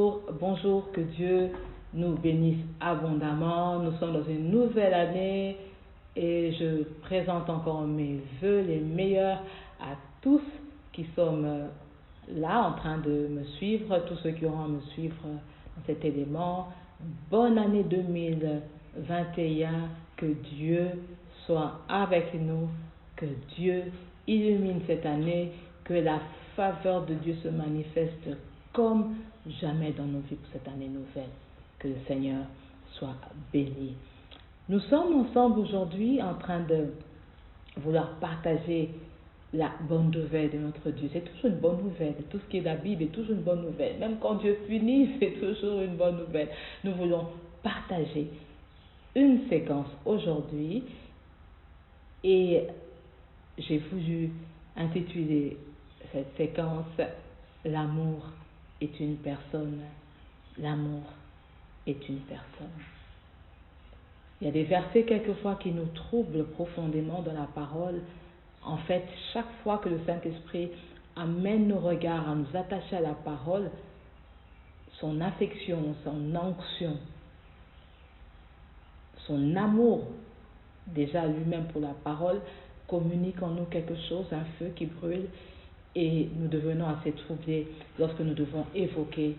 Bonjour, bonjour, que Dieu nous bénisse abondamment. Nous sommes dans une nouvelle année et je présente encore mes vœux les meilleurs à tous qui sont là en train de me suivre, tous ceux qui auront à me suivre dans cet élément. Bonne année 2021, que Dieu soit avec nous, que Dieu illumine cette année, que la faveur de Dieu se manifeste comme jamais dans nos vies pour cette année nouvelle. Que le Seigneur soit béni. Nous sommes ensemble aujourd'hui en train de vouloir partager la bonne nouvelle de notre Dieu. C'est toujours une bonne nouvelle. Tout ce qui est dans la Bible est toujours une bonne nouvelle. Même quand Dieu punit, c'est toujours une bonne nouvelle. Nous voulons partager une séquence aujourd'hui et j'ai voulu intituler cette séquence « L'amour est une personne ». L'amour est une personne. Il y a des versets quelquefois qui nous troublent profondément dans la parole. En fait, chaque fois que le Saint-Esprit amène nos regards à nous attacher à la parole, son affection, son onction, son amour, déjà lui-même pour la parole, communique en nous quelque chose, un feu qui brûle, et nous devenons assez troublés lorsque nous devons évoquer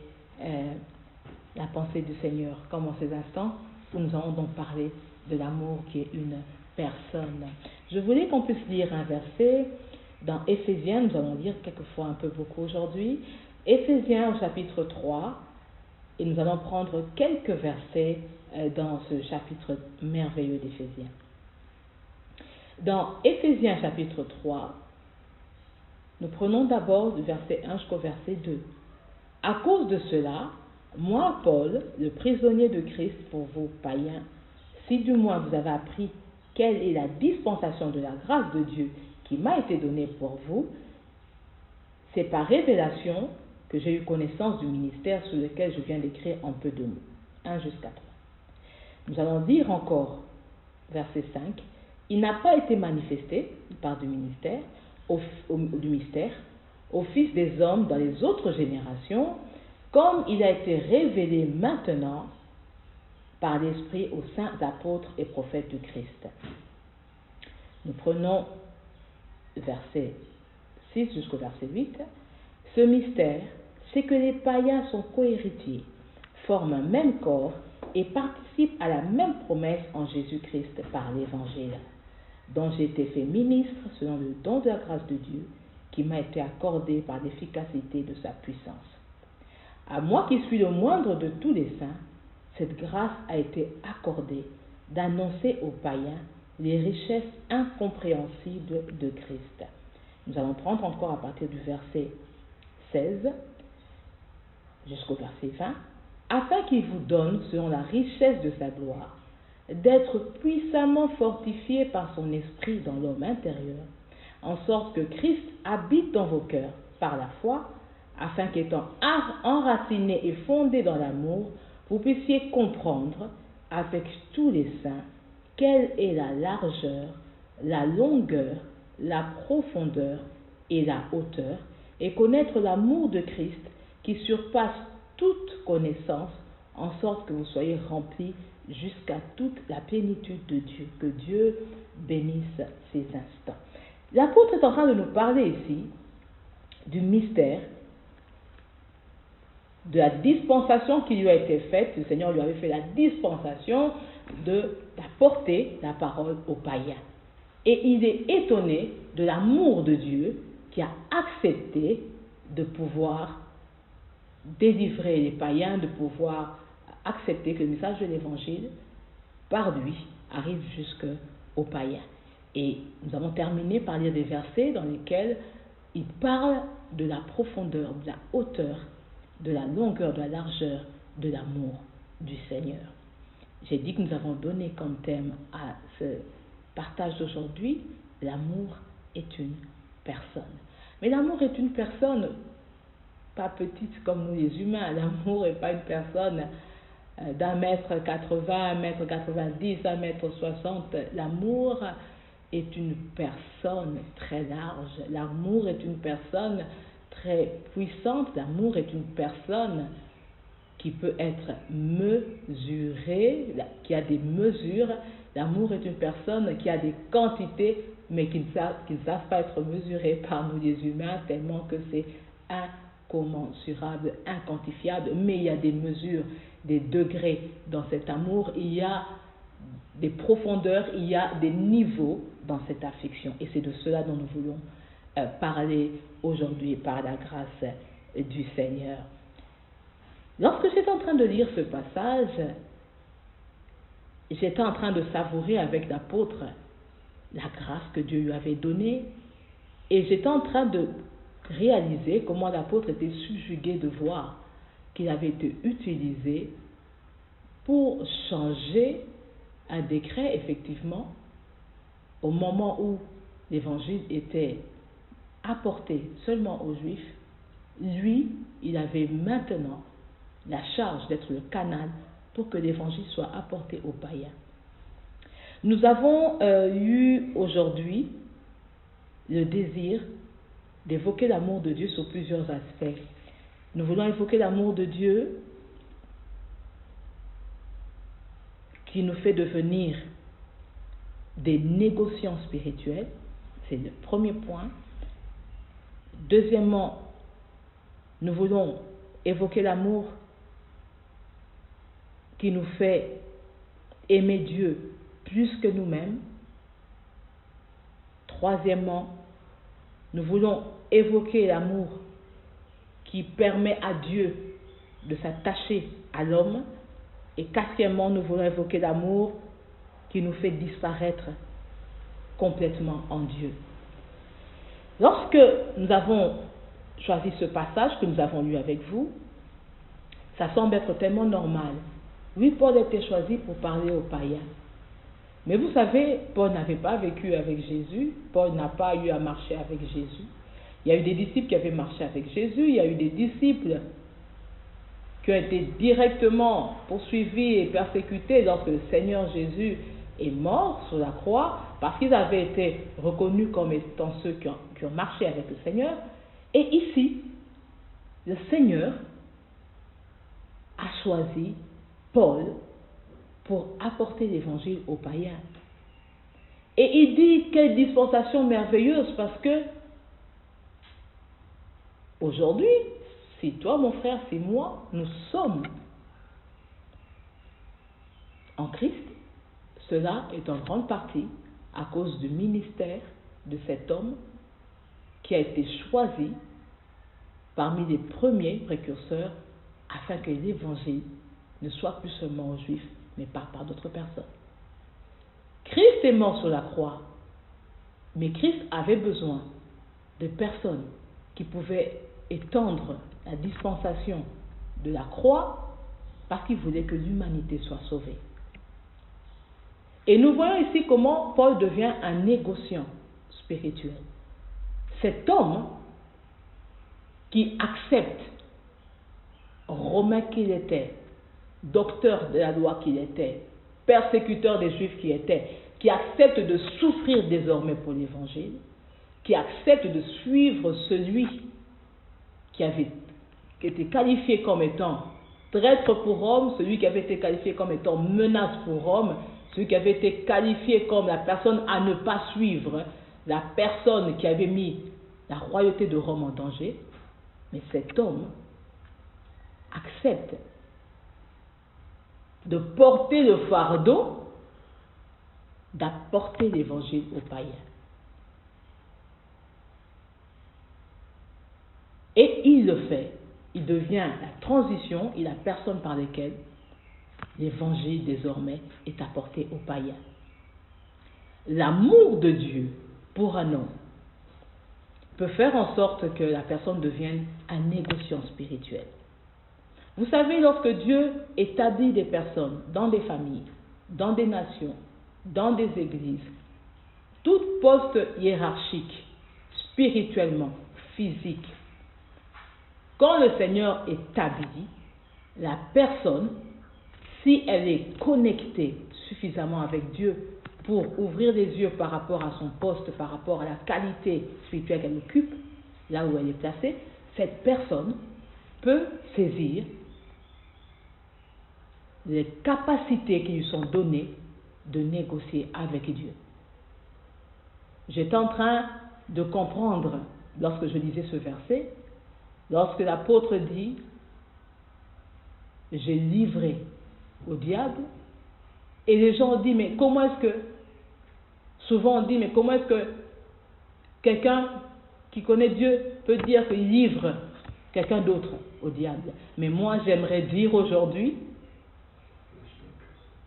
la pensée du Seigneur, comme en ces instants où nous allons donc parler de l'amour qui est une personne. Je voulais qu'on puisse lire un verset dans Éphésiens, nous allons lire quelquefois un peu beaucoup aujourd'hui, Éphésiens au chapitre 3, et nous allons prendre quelques versets dans ce chapitre merveilleux d'Éphésiens. Dans Éphésiens chapitre 3, nous prenons d'abord du verset 1 jusqu'au verset 2. À cause de cela, moi, Paul, le prisonnier de Christ pour vous païens, si du moins vous avez appris quelle est la dispensation de la grâce de Dieu qui m'a été donnée pour vous, c'est par révélation que j'ai eu connaissance du ministère sur lequel je viens d'écrire en peu de mots. 1 jusqu'à 3. Nous allons dire encore, verset 5, il n'a pas été manifesté, il parle du ministère, du mystère, au Fils des hommes dans les autres générations, comme il a été révélé maintenant par l'Esprit aux saints apôtres et prophètes du Christ. Nous prenons verset 6 jusqu'au verset 8. Ce mystère, c'est que les païens sont cohéritiers, forment un même corps et participent à la même promesse en Jésus-Christ par l'Évangile, dont j'ai été fait ministre selon le don de la grâce de Dieu qui m'a été accordé par l'efficacité de sa puissance. À moi qui suis le moindre de tous les saints, cette grâce a été accordée d'annoncer aux païens les richesses incompréhensibles de Christ. Nous allons prendre encore à partir du verset 16 jusqu'au verset 20, afin qu'il vous donne, selon la richesse de sa gloire, d'être puissamment fortifié par son esprit dans l'homme intérieur, en sorte que Christ habite dans vos cœurs par la foi, afin qu'étant enraciné et fondé dans l'amour, vous puissiez comprendre avec tous les saints quelle est la largeur, la longueur, la profondeur et la hauteur, et connaître l'amour de Christ qui surpasse toute connaissance, en sorte que vous soyez remplis jusqu'à toute la plénitude de Dieu. Que Dieu bénisse ces instants. L'apôtre est en train de nous parler ici du mystère, de la dispensation qui lui a été faite. Le Seigneur lui avait fait la dispensation d'apporter la parole aux païens. Et il est étonné de l'amour de Dieu qui a accepté de pouvoir délivrer les païens, de pouvoir accepter que le message de l'Évangile, par lui, arrive jusqu'aux païens. Et nous avons terminé par lire des versets dans lesquels il parle de la profondeur, de la hauteur, de la longueur, de la largeur, de l'amour du Seigneur. J'ai dit que nous avons donné comme thème à ce partage d'aujourd'hui, l'amour est une personne. Mais l'amour est une personne pas petite comme nous les humains. L'amour n'est pas une personne d'1m80, 1m90, 1m60. L'amour est une personne très large. L'amour est une personne très puissante. L'amour est une personne qui peut être mesuré, qui a des mesures. L'amour est une personne qui a des quantités, mais qui ne savent pas être mesurées par nous les humains, tellement que c'est incommensurable, inquantifiable. Mais il y a des mesures, des degrés dans cet amour, il y a des profondeurs, il y a des niveaux dans cette affection. Et c'est de cela dont nous voulons parler aujourd'hui par la grâce du Seigneur. Lorsque j'étais en train de lire ce passage, j'étais en train de savourer avec l'apôtre la grâce que Dieu lui avait donnée, et j'étais en train de réaliser comment l'apôtre était subjugué de voir qu'il avait été utilisé pour changer un décret, effectivement, au moment où l'évangile était apporté seulement aux Juifs. Lui, il avait maintenant la charge d'être le canal pour que l'évangile soit apporté aux païens. Nous avons eu aujourd'hui le désir d'évoquer l'amour de Dieu sur plusieurs aspects. Nous voulons évoquer l'amour de Dieu qui nous fait devenir des négociants spirituels. C'est le premier point. Deuxièmement, nous voulons évoquer l'amour qui nous fait aimer Dieu plus que nous-mêmes. Troisièmement, nous voulons évoquer l'amour qui permet à Dieu de s'attacher à l'homme. Et quatrièmement, nous voulons évoquer l'amour qui nous fait disparaître complètement en Dieu. Lorsque nous avons choisi ce passage que nous avons lu avec vous, ça semble être tellement normal. Oui, Paul a été choisi pour parler aux païens. Mais vous savez, Paul n'avait pas vécu avec Jésus. Paul n'a pas eu à marcher avec Jésus. Il y a eu des disciples qui avaient marché avec Jésus. Il y a eu des disciples qui ont été directement poursuivis et persécutés lorsque le Seigneur Jésus est mort sur la croix, parce qu'ils avaient été reconnus comme étant ceux qui ont marché avec le Seigneur. Et ici, le Seigneur a choisi Paul pour apporter l'évangile aux païens. Et il dit quelle dispensation merveilleuse, parce que aujourd'hui, si toi mon frère, si moi, nous sommes en Christ, cela est en grande partie à cause du ministère de cet homme qui a été choisi parmi les premiers précurseurs afin que l'évangile ne soit plus seulement aux Juifs, mais par d'autres personnes. Christ est mort sur la croix, mais Christ avait besoin de personnes qui pouvaient étendre la dispensation de la croix parce qu'il voulait que l'humanité soit sauvée. Et nous voyons ici comment Paul devient un négociant spirituel. Cet homme qui accepte, romain qu'il était, docteur de la loi qu'il était, persécuteur des Juifs qu'il était, qui accepte de souffrir désormais pour l'Évangile, qui accepte de suivre celui qui avait été qualifié comme étant traître pour Rome, celui qui avait été qualifié comme étant menace pour Rome, celui qui avait été qualifié comme la personne à ne pas suivre, la personne qui avait mis la royauté de Rome en danger. Mais cet homme accepte de porter le fardeau d'apporter l'évangile aux païens. Et il le fait. Il devient la transition et la personne par laquelle l'évangile désormais est apporté aux païens. L'amour de Dieu pour un homme peut faire en sorte que la personne devienne un négociant spirituel. Vous savez, lorsque Dieu établit des personnes dans des familles, dans des nations, dans des églises, tout poste hiérarchique, spirituellement, physique, quand le Seigneur établit, la personne, si elle est connectée suffisamment avec Dieu pour ouvrir les yeux par rapport à son poste, par rapport à la qualité spirituelle qu'elle occupe, là où elle est placée, cette personne peut saisir les capacités qui lui sont données de négocier avec Dieu. J'étais en train de comprendre, lorsque je lisais ce verset, lorsque l'apôtre dit « J'ai livré au diable », et les gens ont dit « Mais comment est-ce que… » Souvent on dit « Mais comment est-ce que quelqu'un qui connaît Dieu peut dire qu'il livre quelqu'un d'autre au diable ?» Mais moi j'aimerais dire aujourd'hui,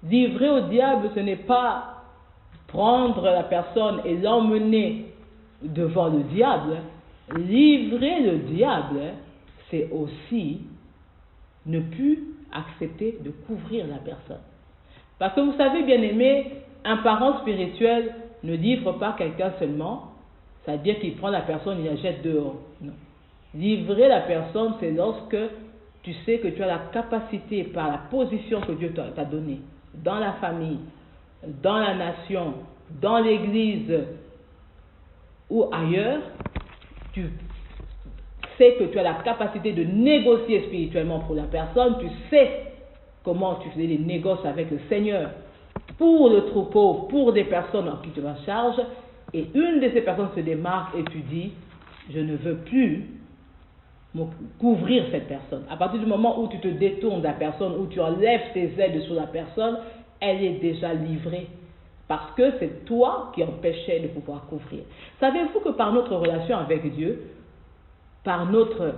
livrer au diable, ce n'est pas prendre la personne et l'emmener devant le diable. Livrer le diable, c'est aussi ne plus accepter de couvrir la personne. Parce que vous savez, bien aimé, un parent spirituel ne livre pas quelqu'un seulement, c'est-à-dire qu'il prend la personne et la jette dehors. Non. Livrer la personne, c'est lorsque tu sais que tu as la capacité, par la position que Dieu t'a donnée, dans la famille, dans la nation, dans l'église ou ailleurs, tu sais que tu as la capacité de négocier spirituellement pour la personne, tu sais comment tu faisais les négoces avec le Seigneur pour le troupeau, pour des personnes en qui tu vas charge, et une de ces personnes se démarque et tu dis, je ne veux plus couvrir cette personne. À partir du moment où tu te détournes de la personne, où tu enlèves tes aides sur la personne, elle est déjà livrée. Parce que c'est toi qui empêchais de pouvoir couvrir. Savez-vous que par notre relation avec Dieu, par notre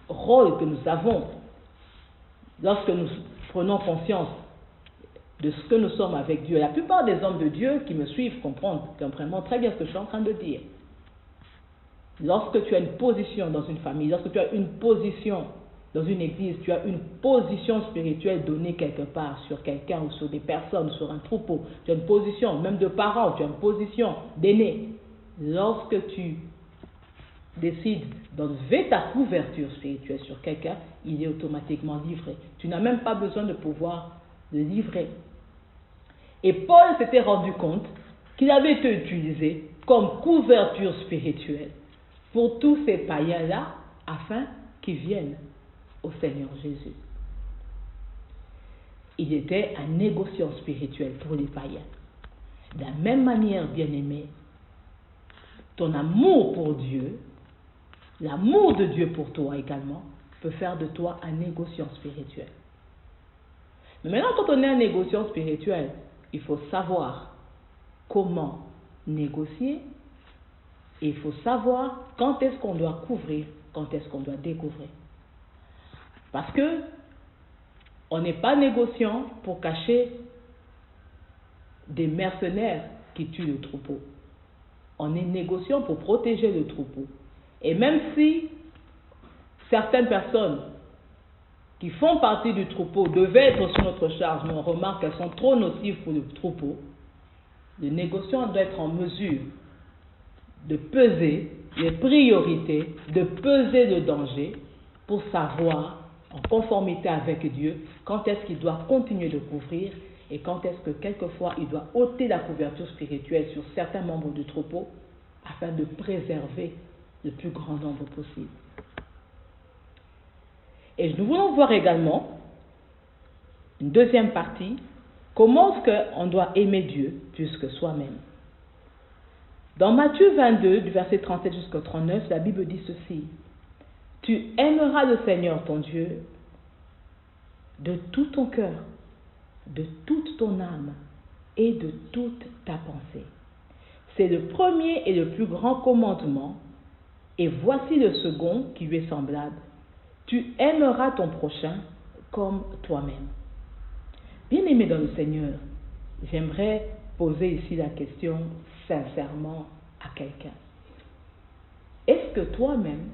rôle que nous avons, lorsque nous prenons conscience de ce que nous sommes avec Dieu, la plupart des hommes de Dieu qui me suivent comprennent très bien ce que je suis en train de dire. Lorsque tu as une position dans une famille, lorsque tu as une position dans une église, tu as une position spirituelle donnée quelque part sur quelqu'un ou sur des personnes, sur un troupeau, tu as une position, même de parents, tu as une position d'aîné. Lorsque tu décides d'enlever ta couverture spirituelle sur quelqu'un, il est automatiquement livré. Tu n'as même pas besoin de pouvoir le livrer. Et Paul s'était rendu compte qu'il avait été utilisé comme couverture spirituelle pour tous ces païens-là, afin qu'ils viennent au Seigneur Jésus. Il était un négociant spirituel pour les païens. De la même manière, bien-aimé, ton amour pour Dieu, l'amour de Dieu pour toi également, peut faire de toi un négociant spirituel. Mais maintenant, quand on est un négociant spirituel, il faut savoir comment négocier. Et il faut savoir quand est-ce qu'on doit couvrir, quand est-ce qu'on doit découvrir. Parce que on n'est pas négociant pour cacher des mercenaires qui tuent le troupeau. On est négociant pour protéger le troupeau. Et même si certaines personnes qui font partie du troupeau devaient être sur notre charge, mais on remarque qu'elles sont trop nocives pour le troupeau, le négociant doit être en mesure de peser les priorités, de peser le danger pour savoir, en conformité avec Dieu, quand est-ce qu'il doit continuer de couvrir et quand est-ce que quelquefois il doit ôter la couverture spirituelle sur certains membres du troupeau afin de préserver le plus grand nombre possible. Et nous voulons voir également une deuxième partie, comment est-ce qu'on doit aimer Dieu plus que soi-même. Dans Matthieu 22, du verset 37 jusqu'au 39, la Bible dit ceci. « Tu aimeras le Seigneur ton Dieu de tout ton cœur, de toute ton âme et de toute ta pensée. C'est le premier et le plus grand commandement, et voici le second qui lui est semblable. Tu aimeras ton prochain comme toi-même. » Bien-aimé dans le Seigneur, j'aimerais poser ici la question sincèrement à quelqu'un. Est-ce que toi-même,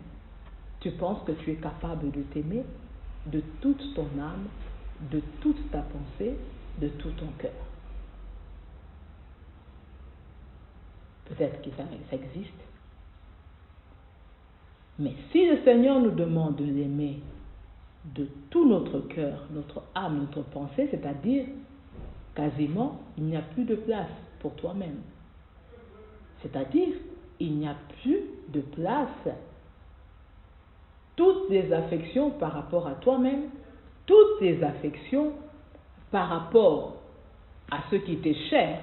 tu penses que tu es capable de t'aimer de toute ton âme, de toute ta pensée, de tout ton cœur? Peut-être que ça existe. Mais si le Seigneur nous demande de l'aimer de tout notre cœur, notre âme, notre pensée, c'est-à-dire quasiment, il n'y a plus de place pour toi-même. C'est-à-dire, il n'y a plus de place. Toutes les affections par rapport à toi-même, toutes les affections par rapport à ce qui t'est cher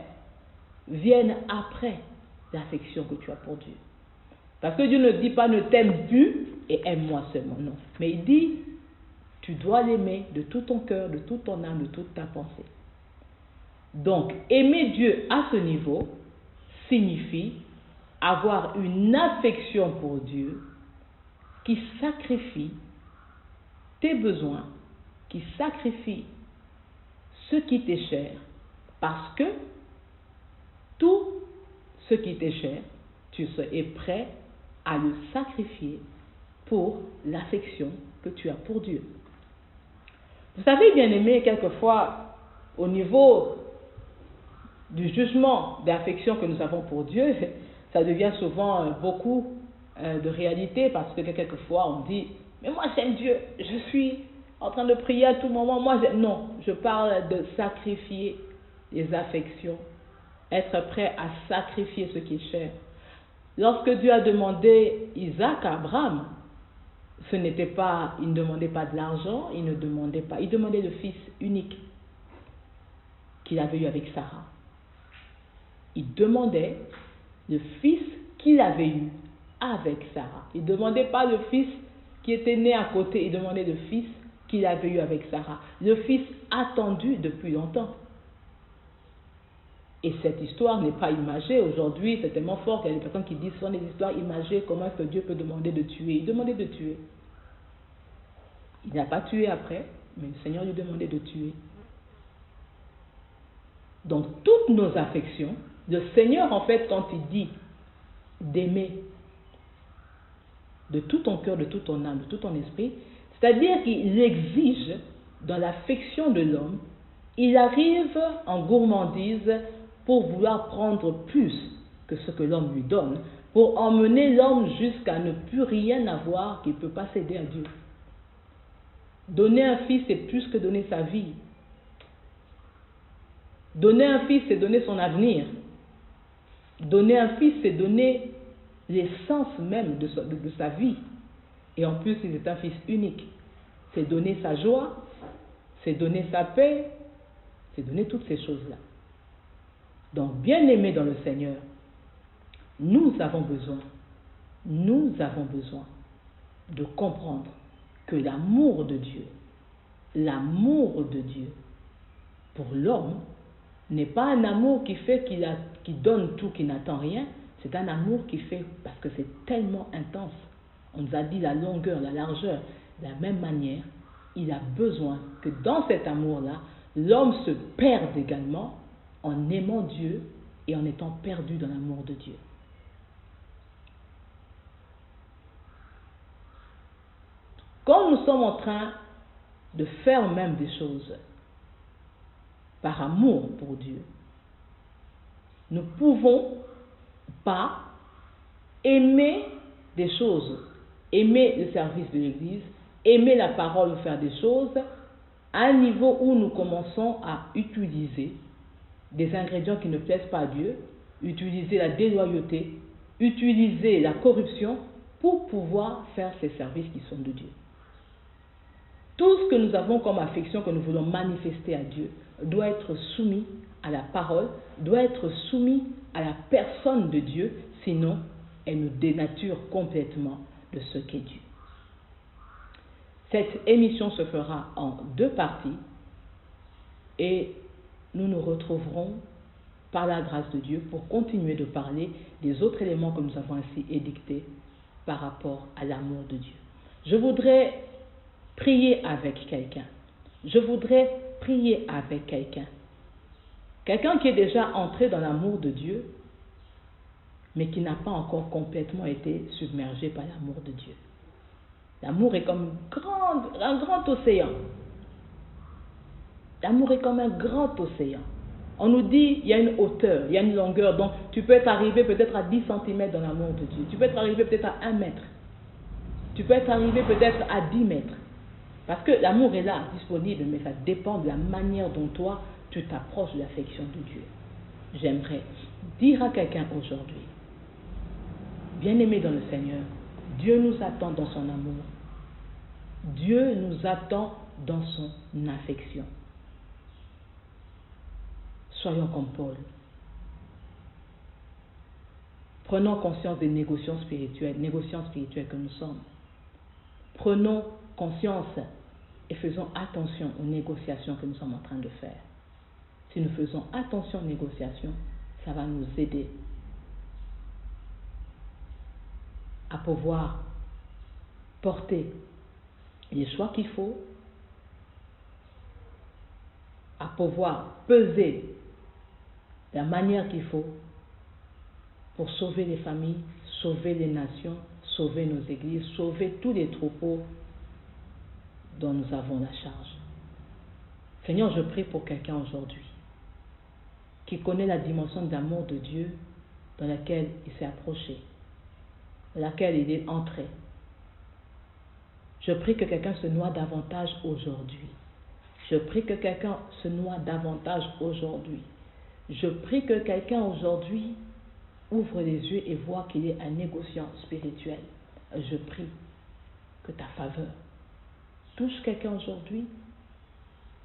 viennent après l'affection que tu as pour Dieu. Parce que Dieu ne dit pas ne t'aime plus et aime-moi seulement, non. Mais il dit, tu dois l'aimer de tout ton cœur, de toute ton âme, de toute ta pensée. Donc, aimer Dieu à ce niveau signifie avoir une affection pour Dieu qui sacrifie tes besoins, qui sacrifie ce qui t'est cher, parce que tout ce qui t'est cher, tu es prêt à le sacrifier pour l'affection que tu as pour Dieu. Vous savez, bien-aimés, quelquefois, au niveau du jugement d'affection que nous avons pour Dieu, ça devient souvent beaucoup de réalité, parce que quelquefois on dit, mais moi j'aime Dieu, je suis en train de prier à tout moment, moi j'aime. Non, je parle de sacrifier les affections, être prêt à sacrifier ce qui est cher. Lorsque Dieu a demandé Isaac à Abraham, ce n'était pas, il ne demandait pas de l'argent, il demandait le fils unique qu'il avait eu avec Sarah. Il demandait le fils qu'il avait eu avec Sarah. Il ne demandait pas le fils qui était né à côté, il demandait le fils qu'il avait eu avec Sarah. Le fils attendu depuis longtemps. Et cette histoire n'est pas imagée. Aujourd'hui, c'est tellement fort qu'il y a des personnes qui disent ce sont des histoires imagées. Comment est-ce que Dieu peut demander de tuer? Il demandait de tuer. Il n'a pas tué après, mais le Seigneur lui demandait de tuer. Donc, toutes nos affections, le Seigneur, en fait, quand il dit d'aimer de tout ton cœur, de toute ton âme, de tout ton esprit, c'est-à-dire qu'il exige dans l'affection de l'homme, il arrive en gourmandise pour vouloir prendre plus que ce que l'homme lui donne, pour emmener l'homme jusqu'à ne plus rien avoir qui ne peut pas céder à Dieu. Donner un fils, c'est plus que donner sa vie. Donner un fils, c'est donner son avenir. Donner un fils, c'est donner l'essence même de sa vie. Et en plus, il est un fils unique. C'est donner sa joie, c'est donner sa paix, c'est donner toutes ces choses-là. Donc, bien aimés dans le Seigneur, nous avons besoin de comprendre que l'amour de Dieu pour l'homme n'est pas un amour qui fait qu'il donne tout, qu'il n'attend rien. C'est un amour qui fait parce que c'est tellement intense. On nous a dit la longueur, la largeur. De la même manière, il a besoin que dans cet amour-là, l'homme se perde également en aimant Dieu et en étant perdu dans l'amour de Dieu. Quand nous sommes en train de faire même des choses par amour pour Dieu, nous ne pouvons pas aimer des choses, aimer le service de l'Église, aimer la parole ou faire des choses à un niveau où nous commençons à utiliser des ingrédients qui ne plaisent pas à Dieu, utiliser la déloyauté, utiliser la corruption pour pouvoir faire ces services qui sont de Dieu. Tout ce que nous avons comme affection, que nous voulons manifester à Dieu, doit être soumis à la parole, doit être soumis à la personne de Dieu, sinon elle nous dénature complètement de ce qu'est Dieu. Cette émission se fera en 2 parties et nous nous retrouverons par la grâce de Dieu pour continuer de parler des autres éléments que nous avons ainsi édictés par rapport à l'amour de Dieu. Je voudrais prier avec quelqu'un. Quelqu'un qui est déjà entré dans l'amour de Dieu, mais qui n'a pas encore complètement été submergé par l'amour de Dieu. L'amour est comme un grand océan. L'amour est comme un grand océan. On nous dit, il y a une hauteur, il y a une longueur, donc tu peux être arrivé peut-être à 10 cm dans l'amour de Dieu. Tu peux être arrivé peut-être à 1 mètre. Tu peux être arrivé peut-être à 10 mètres. Parce que l'amour est là, disponible, mais ça dépend de la manière dont toi, tu t'approches de l'affection de Dieu. J'aimerais dire à quelqu'un aujourd'hui, bien-aimé dans le Seigneur, Dieu nous attend dans son amour. Dieu nous attend dans son affection. Soyons comme Paul. Prenons conscience des négociants spirituels que nous sommes. Prenons conscience et faisons attention aux négociations que nous sommes en train de faire. Si nous faisons attention aux négociations, ça va nous aider à pouvoir porter les choix qu'il faut, à pouvoir peser de la manière qu'il faut pour sauver les familles, sauver les nations, sauver nos églises, sauver tous les troupeaux dont nous avons la charge. Seigneur, je prie pour quelqu'un aujourd'hui qui connaît la dimension d'amour de Dieu dans laquelle il s'est approché, dans laquelle il est entré. Je prie que quelqu'un se noie davantage aujourd'hui. Je prie que quelqu'un se noie davantage aujourd'hui. Je prie que quelqu'un aujourd'hui ouvre les yeux et voit qu'il est un négociant spirituel. Je prie que ta faveur touche quelqu'un aujourd'hui,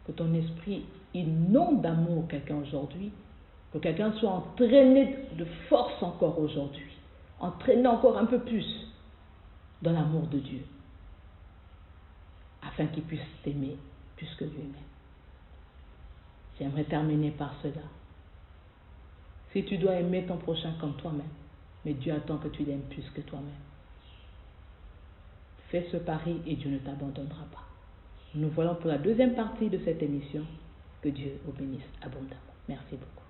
que ton esprit inonde d'amour quelqu'un aujourd'hui, que quelqu'un soit entraîné de force encore aujourd'hui, entraîné encore un peu plus dans l'amour de Dieu, afin qu'il puisse t'aimer plus que lui-même. J'aimerais terminer par cela. Si tu dois aimer ton prochain comme toi-même, mais Dieu attend que tu l'aimes plus que toi-même. Fais ce pari et Dieu ne t'abandonnera pas. Nous voyons pour la deuxième partie de cette émission. Que Dieu vous bénisse abondamment. Merci beaucoup.